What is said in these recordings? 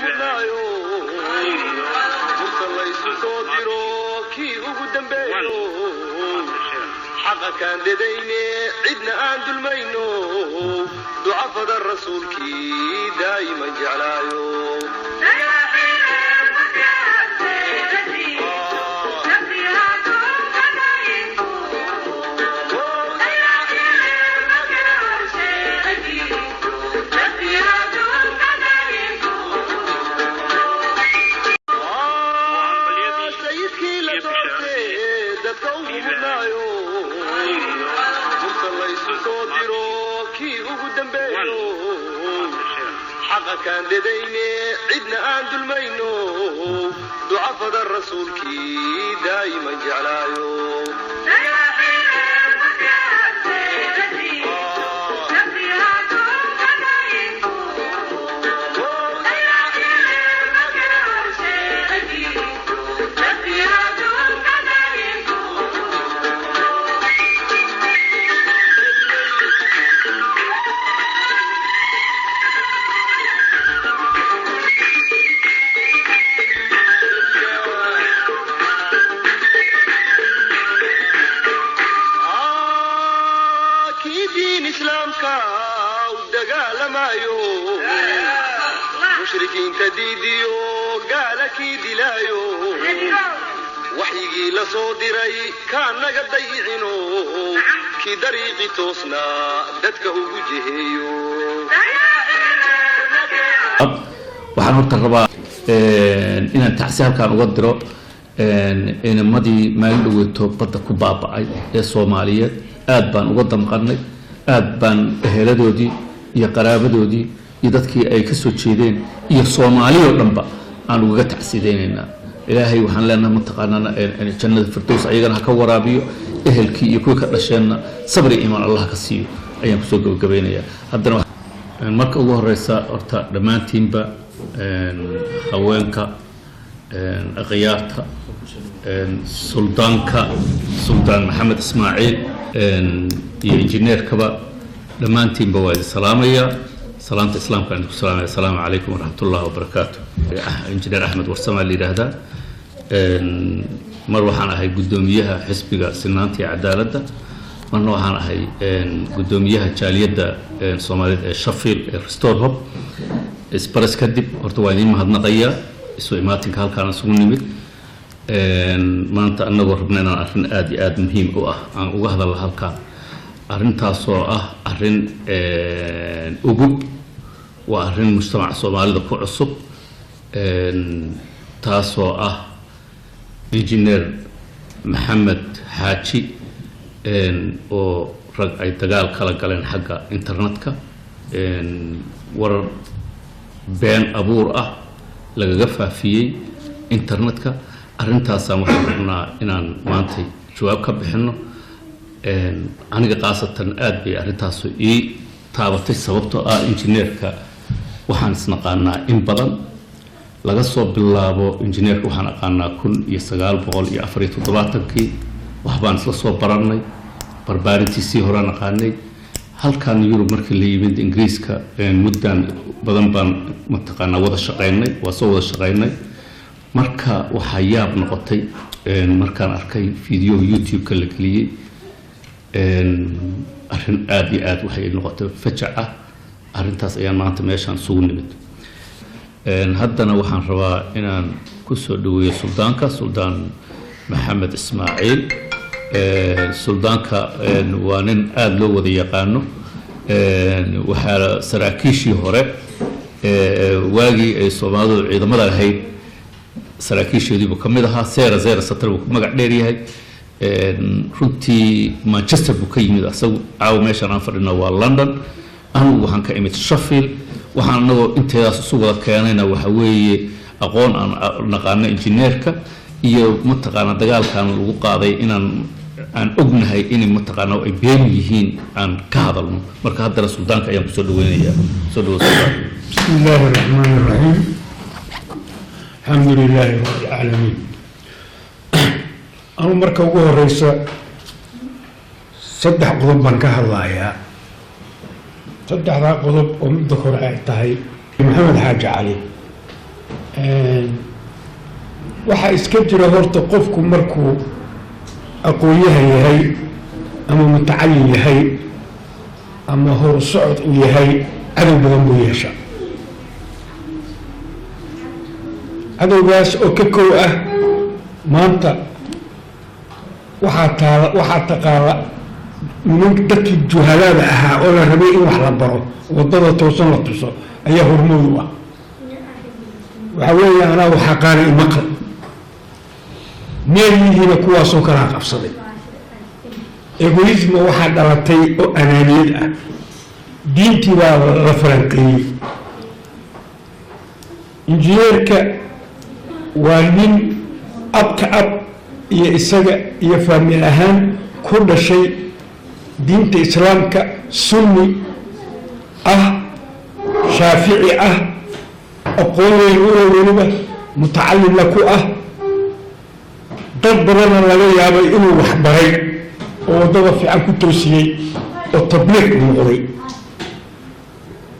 mudnaayo murta laysu soo diro kii ugu dambeeyo xaqa kaan dedayne cidna aan dulmayno ducafada rasuulkii daa'iman jeclaayo كان لدينا عدنا عن دلمينو ضعف الرسول كي دايما جعلايو مشركين تديديو قالك دلايو وحيجي لصودري كان نقد ضيعينو كي دريقي توصنا دتك وجهيو waxaan horta rabaa inaan tacsiirkan uga diro inamadii maalin dhaweeto badda ku baaba'ay ee Soomaaliyeed aad baan uga damqanay aad baan eheladoodii iyo qaraabadoodii iyo dadkii ay ka soo jeedeen iyo Soomaaliyo dhanba aan uga tacsiideynaa ilaahay waxaan leenahay mataqaanana jannada firdaws ayagana ka waraabiyo ehelkii iyo kuwa ka dhasheenna sabri iimaan Allah ka siiyo ayaan ku soo gabagabeynayaa haddana marka ugu horeysa horta dhamaantiinba haweenka aqyaarta suldaanka suldaan maxamed ismaaciil iyo injineerkaba dhamaantiinba waa salaamaya salaanta islaamka aan ku salaamay assalaamu calaykum waraxmatullaahi wabarakaatuh injineer axmed warsame la yiraahdaa mar waxaan ahay gudoomiyaha xisbiga sinaanta iyo cadaaladda marna waxaan ahay gudoomiyaha jaaliyadda Soomaaliyeed ee Sheffield ee Restore Hope isbaras kadib horta waa idin mahadnaqayaa isu imaatinka halkaan isugu nimid maanta anagoo rabnaa inaan arrin aad iyo aad muhiim u ah aan uga hadalno halkaan arrintaasoo ah arrin ugub waa arrin mujtamaca Soomaalida ku cusub taasoo ah injineer maxamed xaaji oo rag ay dagaal kala galeen xagga internetka warar been abuur ah lagaga faafiyay internetka arrintaasaan waxaan rabnaa inaan maanta jawaab ka bixino aniga qaasatan aad bay arrintaas ii taabatay sababtoo ah injineerka waxaan isnaqaanaa in badan laga soo bilaabo injineerka waxaan aqaanaa 1974 waxbaan isla soo baranay barbaarintiisii hore naqaanay halkan Yurub markii la yimid Ingiriiska muddan badan baan mataqaanaa wada shaqeynay waa soo wada shaqeynay marka waxa yaab noqotay markaan arkay video YouTube ka la geliyay arrin aad iyo aad waxay noqotay fajac ah arrintaas ayaan maanta meeshaan sugu nimid haddana waxaan rabaa inaan ku soo dhaweeyo suldaanka suldaan maxamed ismaaciil suldaanka waa nin aad loo wada yaqaano waxa saraakiishii hore waagii ay Soomaalidu ciidamada lahayd saraakiishoodiiba kamid ahaa seera satar uu magac dheer yahay runtii Manchester buu ka yimid asagu caaw meeshan aan fadhino waa London anigu waxaan ka imid Sheffield waxaan anagoo inteedaas isu wada keenayna waxa weeye aqoon aan naqaano injineerka iyo mataqaana dagaalkan lagu qaaday inaan ognahay in mataqaana ay been yihiin aan ka hadalno marka haddana suldaanka ayaan ku soo dhaweynayaa soo dhawaada bismillahir rahmanir rahim alhamdulillahi rabbil alamin أنا مركب وجوه الرئيس صدق قلب من كهلايا صدق ذا قلب ومن ذكر عتاهي محمد حاج علي waxaa iska jira horta qofku markuu aqoonyahan yahay ama mutacallim yahay ama horsocod u yahay cadow badan buu yeeshaa cadowgaas oo ka kow ah maanta waxaa taqaala dadkii juhalaada ahaa oo la rabay in wax la baro wadada toosan la tuso ayaa hormoodu ah waxaa weeye anaa waxaa qaana imaqal meelihiina kuwaasoo kalaa qabsaday egoisma waxaa dhalatay oo anaaniyad ah diintii baa la falanqeeyey injineerka waa nin abka ab iyo isaga iyo faamil ahaan ku dhashay diinta islaamka sunni ah shaafici ah aqoon weyn ulo weliba mutacallimna ku ah dad badanna laga yaabay inuu waxbaray oo waddada fiican ku toosiyey oo tabliiq noqday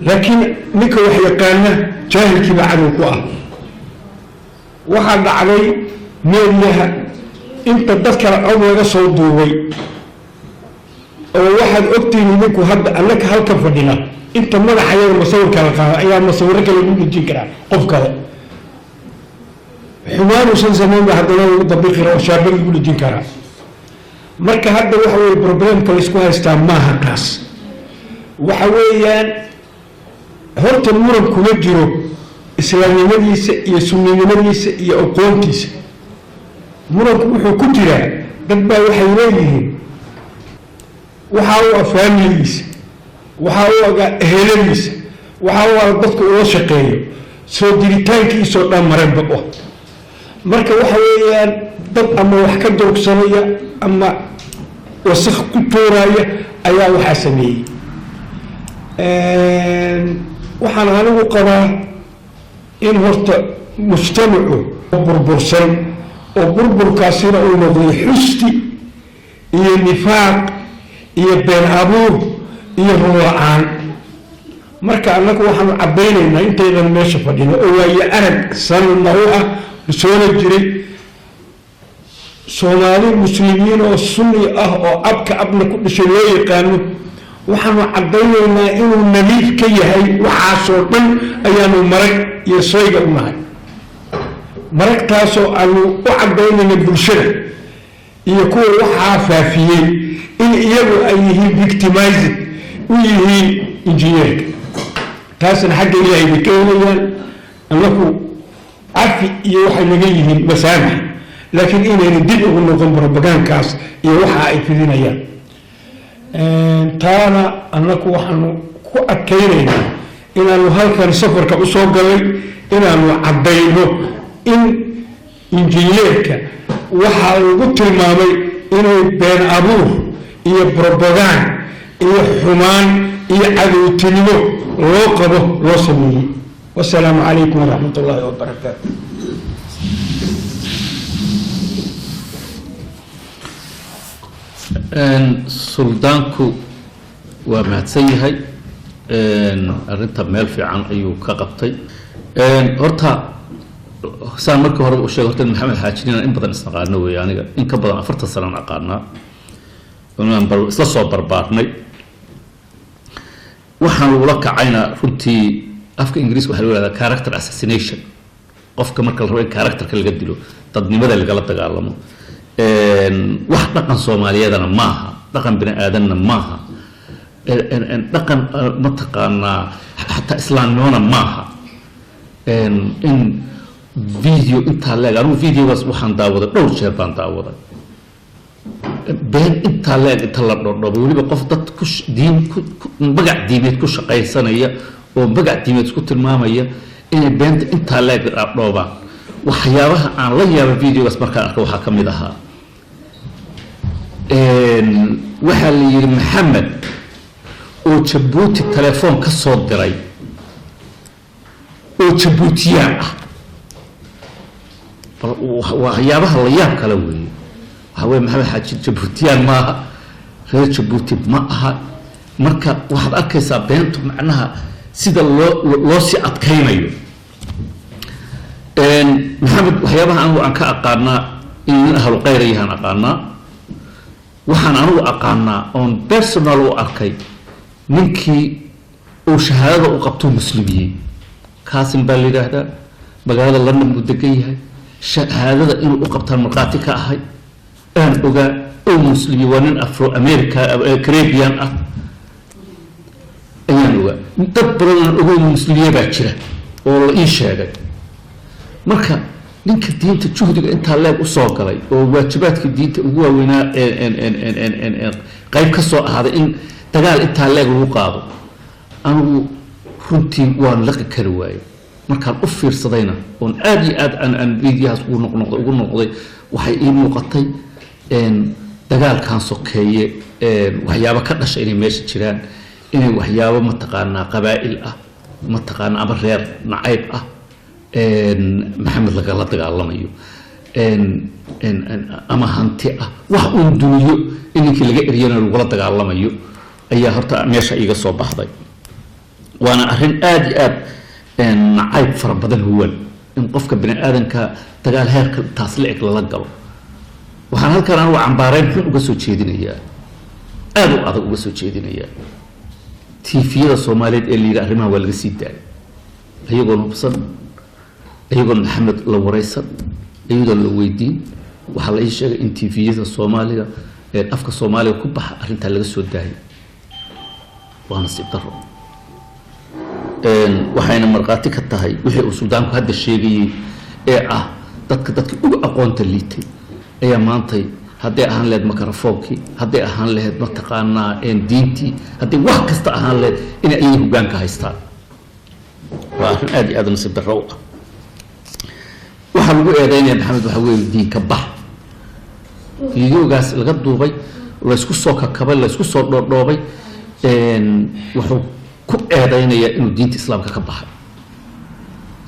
laakiin ninka wax yaqaana jaahilkiiba cadow ku ah waxaa dhacday meeliyaha inta dad kale cod laga soo duubay oo waxaad ogtihiin idinku hadda annaka halka fadhina inta madaxayada masawirka la qaada ayaa masawiro kale lagu dhejin karaa qof kale xumaanuusan samaynba haddana lagu dabiqi kara oo shaaba lagu dhejin karaa marka hadda waxa weeye problemka laysku haystaa maaha taas waxa weeyaan horta muran kuma jiro islaamnimadiisa iyo sunninimadiisa iyo aqoontiisa muranku wuxuu ku jiraa dad baa waxay leeyihiin waxaa u ah faamiligiisa waxaa u aga eheladiisa waxaa u aga dadka ula shaqeeyo soo diritaankiisoo dhan maranba u ah marka waxa weeyaan dad ama wax ka doogsanaya ama wasakh ku tuuraya ayaa waxaa sameeyey waxaan anigu qabaa in horta mujtamacu burbursan oo burburkaasina uu noqday xusti iyo nifaaq iyo been abuur iyo run-la-aan marka annagu waxaanu caddaynaynaa intaydan meesha fadhino oo waayo arag sanadna u ah soona jiray soomaali muslimiin oo sunni ah oo abka abna ku dhashay loo yaqaano waxaanu caddaynaynaa inuu nadiif ka yahay waxaasoo dhan ayaanu marag iyo soyga u nahay maragtaasoo aanu u caddaynayna bulshada iyo kuwa waxaa faafiyey in iyagu ay yihiin victimized u yihiin injineerka taasna xagga ilaahay bay ka helayaan annaku cafi iyo waxay naga yihiin masaamax laakiin inayna dib ugu noqon propagaankaas iyo waxa ay fidinayaan taana annaku waxaanu ku adkaynaynaa inaanu halkan safarka u soo galay inaanu caddayno in injineerka waxaa lagu tilmaamay inay been abuur iyo propagand iyo xumaan iyo cadowtinimo loo qabo loo sameeyey wasalaamu calaykum waraxmat ullaahi wabarakaatu suldaanku waa mahadsan yahay arrinta meel fiican ayuu ka qabtay horta saan markii hore u sheegay horta maxamed xaajiniin in badan isnaqaano weeye aniga in ka badan 40 sano aqaanaa inaan isla soo barbaarnay waxaan lagula kacayna runtii afka ingiriis waxaa loo yidhahdaa character assassination qofka marka la rabo in characterka laga dilo dadnimada lagala dagaalamo wax dhaqan soomaaliyeedana maaha dhaqan bini aadanna maaha dhaqan mataqaanaa xataa islaamnimona maaha in video intaa leeg anigu videogaas waxaan daawaday dhowr jeer baan daawaday been intaa leeg inta la dhodhobo weliba qof dad ku diin magac diimeed ku shaqaysanaya oo magac diimeed isku tilmaamaya inay beenta intaa leeg dhoobaan waxyaabaha aan la yaaba videogaas markaan arka waxaa ka mid ahaa waxaa la yidhi maxamed oo jabuuti telefoon ka soo diray oo jabuutiyaan ah waxyaabaha la yaab kale weeye waxaa weye maxamed xaaji jabuutiyaan maaha reer jabuuti ma aha marka waxaad arkaysaa beentu macnaha sida loo sii adkaynayo maxamed waxyaabaha anigu aan ka aqaanaa in nin ahlu khayr yahaan aqaanaa waxaan anigu aqaanaa oon personal u arkay ninkii uu shahaadada u qabto muslimiyey kaasim baa la yidhaahdaa magaalada london buu degan yahay shahaadada inuu u qabtaan markhaati ka ahay aan ogaa oo muslimiy waa nin afro america caribbean ah ayaan ogaa dad badan aan ogeyn muslimiye baa jira oo la ii sheegay marka ninka diinta juhdiga intaa leeg usoo galay oo waajibaadka diinta ugu waaweynaa qayb ka soo ahaaday in dagaal intaa leeg lagu qaado anigu runtii waan laqi kari waayey markaan u fiirsadayna oon aada iyo aad aan videohaas ugu noqday waxay ii muuqatay dagaalkan sokeeye waxyaabo ka dhasha inay meesha jiraan inay waxyaabo mataqaanaa qabaa'il ah mataqaanaa ama reer nacayb ah maxamed lagala dagaalamayo ama hanti ah wax uun duniyo in ninkii laga eryana lagula dagaalamayo ayaa horta meesha iiga soo baxday waana arrin aada iyo aad nacayb fara badan huwan in qofka bini aadanka dagaal heerka taas la eg lala galo waxaan halkan anigu cambaareyn xun uga soo jeedinayaa aada u adag uga soo jeedinayaa tiifiyada soomaaliyeed ee la yidhi arrimaha waa laga sii daayay ayagoon hubsan ayagoon maxamed la wareysan iyadoon la weydiin waxaa la ii sheegay in tiifiyada soomaaliga afka soomaaliga ku baxa arrintaa laga soo daayay waa nasiib daro waxayna markhaati ka tahay wixii uu suldaanku hadda sheegayey ee ah dadkii uga aqoonta liitay ayaa maantay hadday ahaan lahayd mikrofoonkii hadday ahaan lahayd mataqaanaa diintii hadday wax kasta ahaan lahayd inay ayay hogaanka haystaan waa arrin aada iyo aada nasiib darro u ah waxaa lagu eedeynaya maxamed waxaa weeye diinka bax fiidiyoogaas laga duubay laysku soo kakabay laysku soo dhoodhoobay wuxuu ku eedeynayaa inuu diinta islaamka ka baxay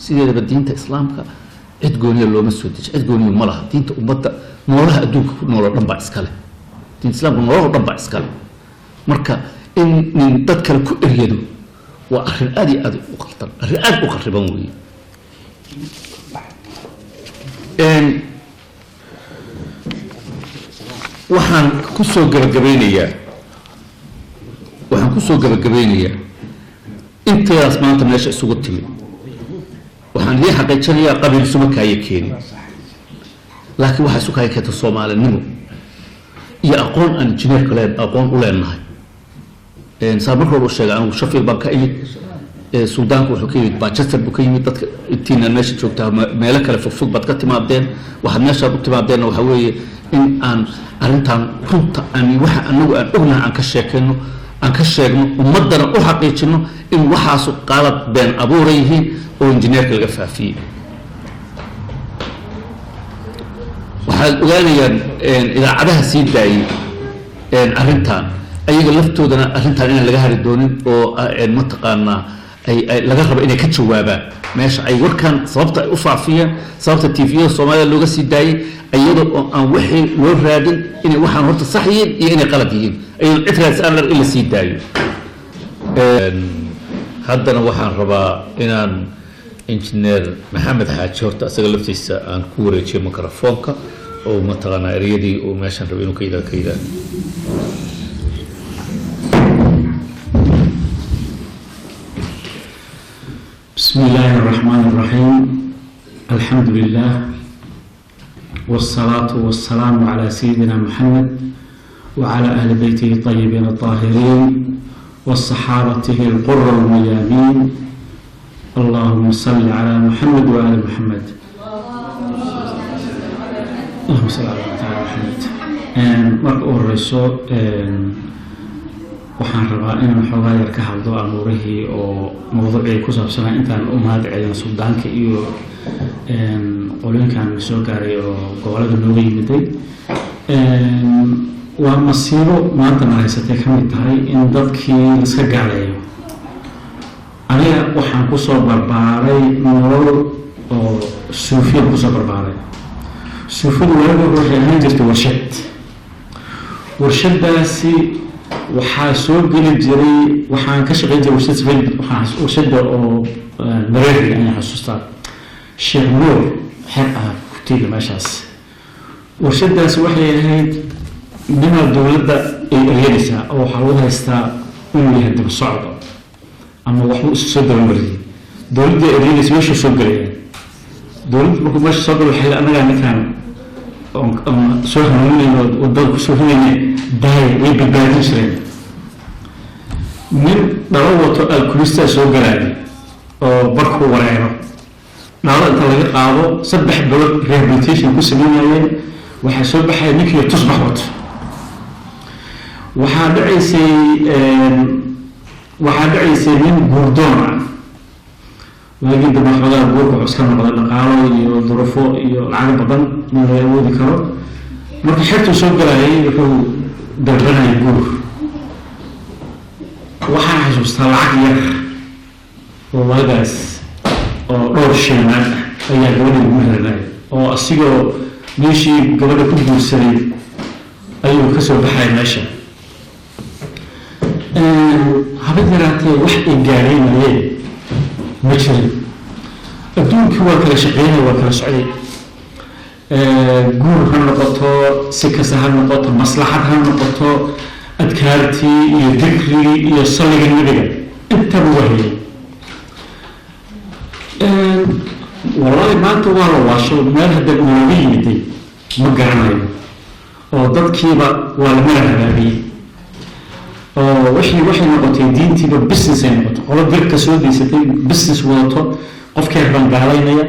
sideedaba diinta islaamka cid gooniya looma soo deji cid gooniya ma laha diinta ummadda noolaha adduunka ku nooloo dhan baa iskale diinta islaamka noolahoo dhan baa iskale marka in nin dad kale ku eryado waa arrin aada iyo aada u qaldan arrin aada u qariban weeye waxaan kusoo gabagabeynayaa inteedaas maanta meesha isugu timid waxaan idiin xaqiijinayaa qabiil isuma kaaya keenin laakiin waxaa isu kaaya keenta soomaalinimo iyo aqoon aan injineerka aqoon u leenahay saa marka hore u sheegay anigu shafiil baan ka imid suldaanku wuxuu ka yimid manchester buu ka yimid dadka intiina meesha joogtaa meelo kale fogfog baad ka timaadeen waxaad meeshaad u timaadeenna waxaa weeye in aan arrintan runta waxa anagu aan ognahay aan ka sheekayno aan ka sheegno ummaddana u xaqiijino in waxaasu qalad been abuura yihiin oo injineerka laga faafiyey waxaad ogaanayaan idaacadaha sii daayey arrintan ayaga laftoodana arrintan inaan laga hari doonin oo mataqaanaa laga rabo inay ka jawaabaan meesha ay warkan sababta ay u faafiyeen sababta tviyada soomaalida looga sii daayey iyadoo oo aan wixii loo raadin inay waxaan horta sax yihiin iyo inay qalad yihiin iyadoo cid raadis aan in la sii daayo haddana waxaan rabaa inaan injineer maxamed xaaji horta isaga laftiisa aan ku wareejiyo mikrofoonka oo mataqaanaa ereyadii uu meeshaan rabo inuu ka yidhaahdo بسم الله الرحمن الرحيم الحمد لله والصلاة والسلام على سيدنا محمد وعلى أهل بيته الطيبين الطاهرين وصحابته القر الميامين اللهم صل على محمد وآل محمد اللهم صل على محمد marka u horeyso waxaan rabaa inaan xoogaa yar ka hadlo amuurihii oo mawduucii ku saabsanaa intaan u mahad celin suldaanka iyo qolooyinkan soo gaaray oo gobolada nooga yimiday waa masiibo maanta na haysatay ka mid tahay in dadkii iska gaaleeyo aniga waxaan kusoo barbaaray nolol oo suufiyad kusoo barbaaray suufiyadu walaga waxay ahaan jirtay warshadaasi waxaa soo geli jiray waxaan ka shaqeyn jiray warshada oo mareeriga ayaan xasuustaa sheekh nuur xeeb ah kutiga meeshaas warshadaas waxay ahayd nima dowladda ay eryadaysaa oo waxaa lagu haystaa inuu yahay dib socdo ama waxbuu isu soo dabamariyey dowladda eryadaysa meeshuu soo gelayaan dowladda markuu meesha soo galo waxay annagaa ninkaan soo hanuuninayno wadada kusoo rinayna daaya way badbaadin jireen nin dhalo wato alkulistaa soo galaaya oo barkuu wareero dhalo inta laga qaado 3 bilood rehabilitation ku sameynayeen waxaa soo baxaya ninkii tusbax wato waxaa dhacaysay nin guurdoon ah waagii dambe xoogaa guurka wuxuu iska noqday dhaqaalo iyo durufo iyo lacag badan in la awoodi karo marka xertuu soo galayay wuxuu dalbanayay guur waxaan xasuustaa lacag yar oo waagaas oo dhowr shilinaad ah ayaa gabadha ugu helanaya oo asigoo meeshii gabadha ku guursaday ayuu ka soo baxaya meesha habad yaraatee wax ay gaaraynayeen ma jirin adduunkii waa kala shaqeynaya waa kala socday guur ha noqoto si kasta ha noqoto maslaxad ha noqoto adkaartii iyo dikrigii iyo salliga nabiga intaba waa hayay wallahi maanta waa la waasho meel hadda nooga yimiday ma garanayo oo dadkiiba waa la mala hagaagiyey oo waxay noqotay diintiiba business ay noqoto qolo dirka soo deysatay business wadato qofkay rabaan gaalaynaya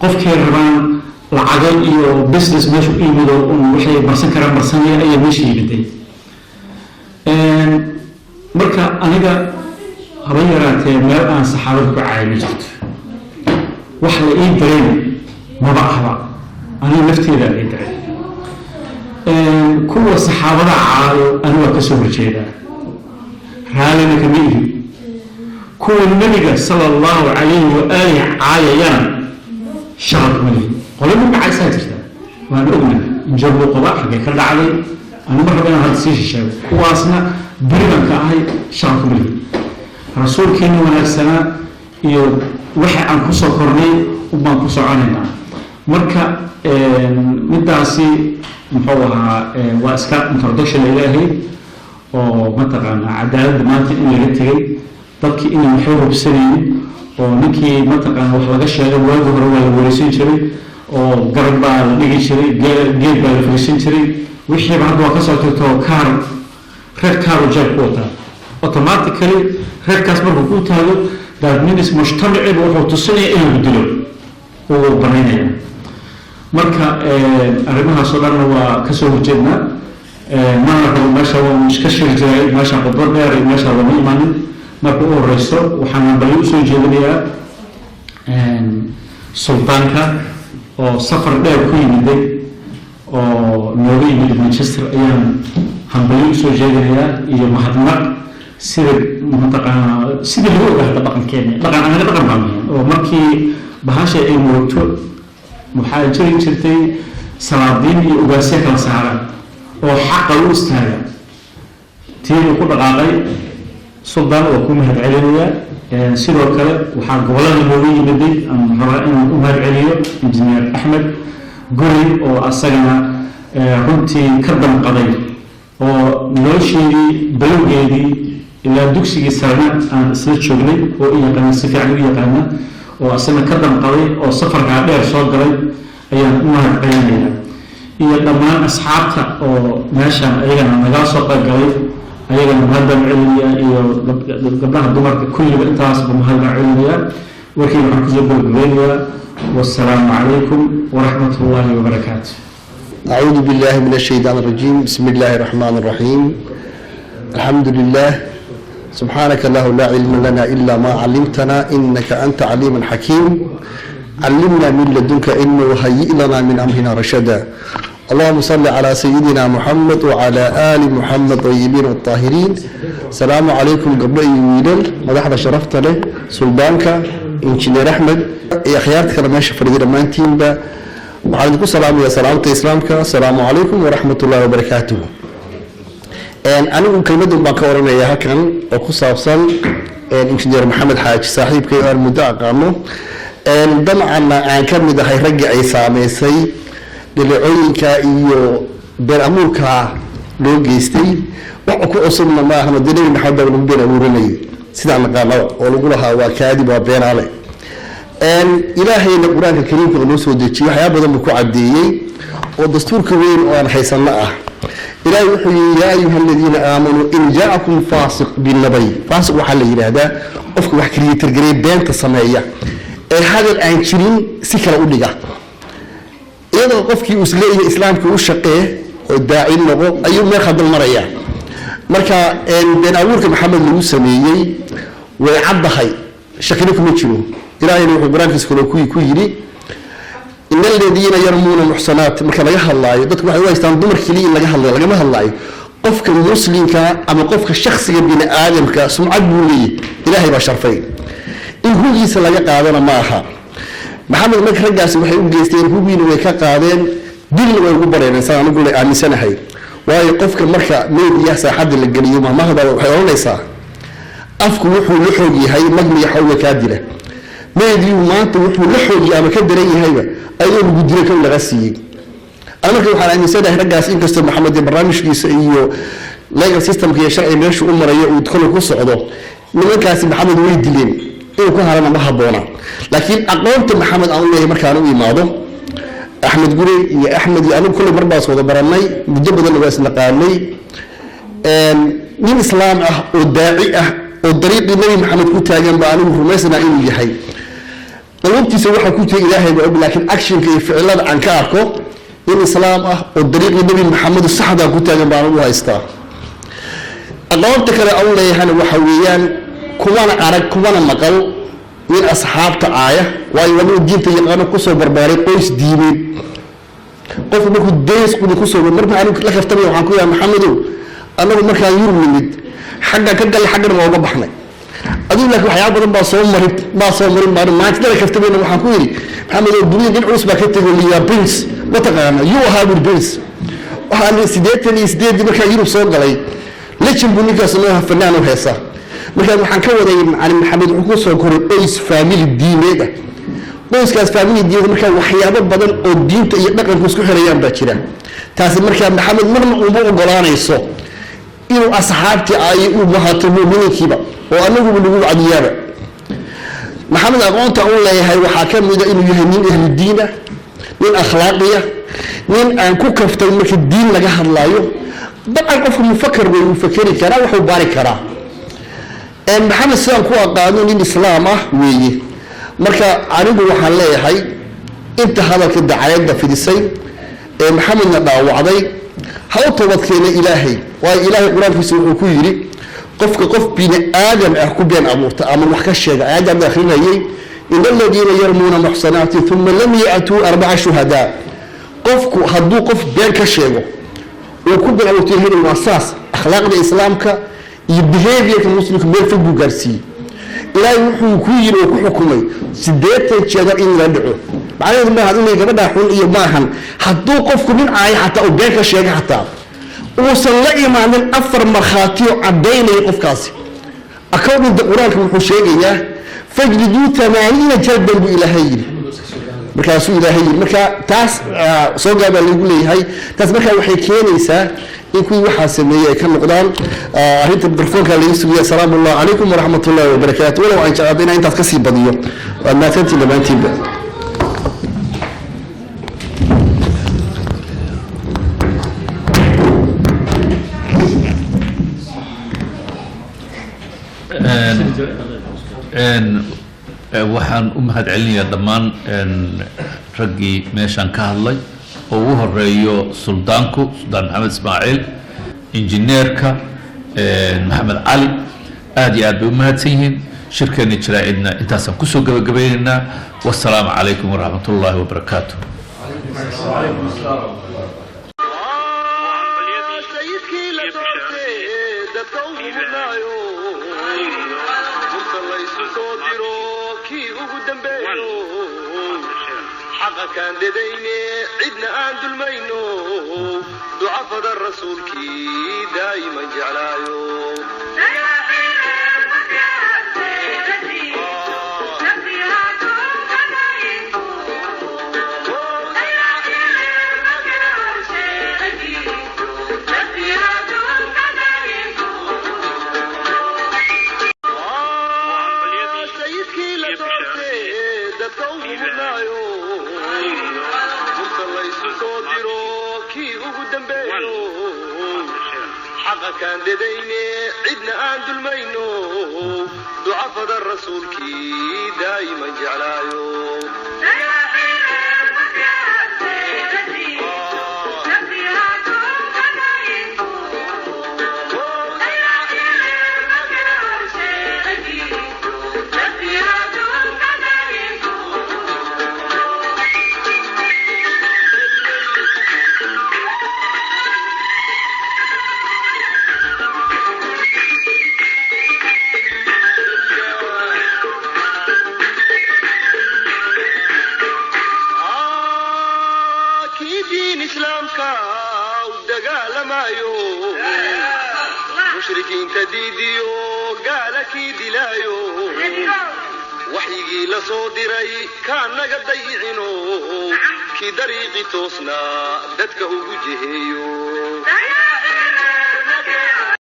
qofkay rabaan lacago iyo business meesha u yimido waxay barsan karaan barsanaya ayaa meesha yimiday marka aniga haba yaraatee meel aan saxaabada ku caayay ma jirto wax la ii dareen maba ahba aniga lafteeda la ii dareen kuwa saxaabada caayo aniga waa kasoo horjeedaa raalina kama ihi kuwa nabiga sala allahu calayhi wa-aalih caayayana sharaf ma lihi qolo nabiga caysaa jirta waan ognahay injabuu qaba xaggay ka dhacday anigu ma raba inaan hadda sii shisheego kuwaasna beriban ka ahay sharaf ma lihi rasuulkeena wanaagsanaa iyo waxa aan ku soo kornay baan ku soconaynaa marka midaasi muxuu ahaa waa iska introduction ilaahay oo mataqaanaa cadaaladda maanta in laga tegay dadkii inay waxay hubsanayeen oo ninkii mataqaanaa wax laga sheegay waagi hore waa la wareysan jiray oo garab baa la dhigi jiray geed baa la fariisan jiray wixiiba hadda waa ka soo jirto kaar reer kaaro jeeb ku wataa automatically reerkaas markuu ku taago that means mujtamaciba wuxuu tusinaya inuu dilo uu banaynaya marka arrimahaas oo dhanna waa kasoo horjeednaa mana rabo meesha waa iska shiri jiray meesha khudbad dheer iyo meesha lama imaanin marka u horeyso waxaan bali usoo jeedinayaa suldaanka oo safar dheer ku yimiday oo nooga yimid Manchester ayaan hambali usoo jeedinayaa iyo mahadnaq sida mataqaanaa sida lagu ogaado dhaqankeena dhaqan anaga dhaqan baan oo markii bahasha ay moogto waxaa jiri jirtay salaadiin iyo ugaasyo kala saaran oo xaqa u istaaga tii ku dhaqaaqay suldaan oo ku mahad celinaya sidoo kale waxaa gobolada looga yimiday aan rabaa inaan u mahad celiyo injineer Axmed Guri oo asagana runtii ka damqaday oo nolosheedii balowgeedii ilaa dugsigii sarena aan isla joognay oo yaqaan si fiican u yaqaana oo asana ka damqaday oo safarka dheer soo galay ayaan u mahad celinayaa iyo dhammaan asxaabta oo meeshan ayagana naga soo qayb ayagana mahad celinayaa iyo gabdhaha dumarka kulliba intaasba mahad celinayaa warkii waxaan kusoo gabagabeynayaa والسلام عليكم ورحمة الله وبركاته. أعوذ بالله من الشيطان الرجيم. بسم الله الرحمن الرحيم. الحمد لله سبحانك الله لا علم لنا إلا ما علمتنا إنك أنت عليم حكيم. علمنا من لدنك علما وهيئ لنا من أمرنا رشدا. اللهم صل على سيدنا محمد وعلى آل محمد طيبين والطاهرين. السلام عليكم قبل يويلل مدحنا شرفت له سلطانك إنجنير أحمد يا خيارتك لما شفر دي رمانتين با وعليكم السلام يا سلامة إسلامك. السلام عليكم ورحمة الله وبركاته. أنا كلمة بكورنا يا هكذا وخصوصا إنجنير محمد حاج صاحب كي المدعى قامه dabcan aan ka mid ahay raggii ay saamaysay dhaleecooyinka iyo been abuurka loo geystay waxa ku cusubna ma ahna nabi maxamed lagu been abuuranayay sida naqaano oo lagu lahaa waa kaadib waa been ale ilaahayna quraanka kariimka loo soo dejiyay waxyaabo badan ku cadeeyay oo dastuurka weyn oo aan haysano ah ilaahay wuxuu yiri yaa ayuha alladina aamanu in ja'akum fasiq binabay fasiq waxa la yiraahdaa qofka wax kaliya tirgalay beenta sameeya ee hadal aan jirin si kala u dhiga iyadoo qofkii uu isleeyahay islaamka uu shaqeeyo oo daaci noqo ayuu meel khadal maraya marka been abuurka maxamed lagu sameeyay way caddahay shaqina kuma jiro ilaahayna wuxuu quraankiisa ku yiri إن الذين يرمون المحصنات مثل ما يهلاي ضد واحد ويستان دمر كلي اللي يهلاي لما هلاي قفك المسلم كا أما قفك الشخص بين آدم كسمعة بولي إلهي بشرفين إن هو يسلا يقعدنا معها محمد مكر جالس وحيد جيستين هو بينه ويكا قاعدين دل ويقبرين إنسان نقول له عن سنة هاي وهي قفك المركة ميد يحسى حد اللي اليوم ما هذا وحيرون يسا أفك وحو لحوجي هاي مجمع حول كادرة ما يدري ما أنت وحو لحوجي أما كدري هاي أيوة بدري كل غسي أنا كل حال عندي سيد هرجع سين كستر محمد برنامج كيس إيوه لاجل سيستم كي شرعي مش أمر يدخل كوس عضو من كاس محمد وليد دلين إيه كل هذا ما حبونا لكن أقومت محمد أقول له مركانه يماضو أحمد قولي يا أحمد يا أنا كل مرة صوت برنامج بجبد الناس نقالي من إسلام والداعي والطريق النبي محمد كنت أجمع بعلم رميسنا إنه يحي قلبتي سوحة كنت إلهي بقول لكن أكشن كيف فعلا عن كاركو إن إسلام والطريق النبي محمد الصحة كنت أجمع بعلمها إستا قلبتك أنا أقول لي هنا وحويان كوانا عرق كوانا مقل من أصحاب تعاية ويولو الدين تيقانا كسو برباري قويس ديني قف بكو ديس كو كسو مرمى عنك لك افتمي وحنكو يا محمد أنا مركا يرمي حقا كدل حقا ما وقبحنا أقول لك وحياة بدن باصومرين ما تقدر كفتبين وحنكويري محمد الدنيا دين عروس بكتب لي يا برنس وتقانا يو هذا البرنس وحنا سيدات دي مركا يروح صوت علي ليش بنيكا سموها فنان وهيصة مركا وحنكوا ذي عن محمد عكوس وكور قيس فاميلي الدين هذا قيس كاس فاميلي الدين مركا وحياة بدن الدين تيقنق مسكو حريان باكرة تاسي مركا محمد مرنا أمور قلانا يصو إنه أصحابتي آي وبهاتمو مني كيبا وأنه بنقول عديابة محمد أقول تقول لي هاي وحاكم إذا إنه يهمين أهل الدين من أخلاقية من أن كوكفت المك الدين لجهر الله يوم طبعا قف مفكر ومفكري كرا وحباري كرا محمد سلام كوا قانون الإسلام ويجي مركا عنده وحلا هاي أنت هذا كده عيد في السين محمد نبأ وعضي هاو توكلنا إلهي وإلهي قرآن في سورة كويري قف بين آدم أحكو بين أمورته أمر وحكشة آدم داخلنا إن الذين يرمون محصنات ثم لم يأتوا 4 شهداء قفك هدو قف بين كشة وكل بين أمورته هنا الأساس أخلاق الإسلام ك يبهيفية المسلم كبير في البوغارسي لا يحكم كوير وكحكمي سديت تشجر إن ردعه بعدين ما هذول يقبض حول إيماهم هدو قفك من عاي حتى وبين كشة حتى وصلى إمام أفر مخاطي عبدين يقف كاسي أكون القرآن كم حشيجية فجلدوا 80 جلدا بإلهي مركاسو إلهي مركا تاس صوغا باليقول لي هاي تاس مركا وحي كينيسا يكون وحاسمية كم مقدام هيت البرفون كان يسوي السلام الله عليكم ورحمة الله وبركاته ولو عن شعبنا أنت تكسي بديو وما تنتي لما أنتي waxaan u mahad celinayaa dhammaan raggii meeshaan ka hadlay oo ugu horeeyo suldaanku suldaan maxamed ismaaciil injineerka maxamed cali aad iyo aad bay u mahadsan yihiin shirkeena jiraacidna intaasaan kusoo gabagabaynaynaa wassalaamu calaykum waraxmat ullaahi wabarakaatu كان لدينا عدنا عند المينو دعاء فضل الرسول كي دايما جعلايو dadka ugu mudnaayo murta laysu soo diro kii ugu dambeeyo xaqa kaan dedayne cidna aan dulmayno ducafada rasuulkii daa'iman jeclaayo مشركين تديديو قالك دلايو وحيجي لصودري كان نقد ضيعينو كي دريقي توصنا دتك وجهيو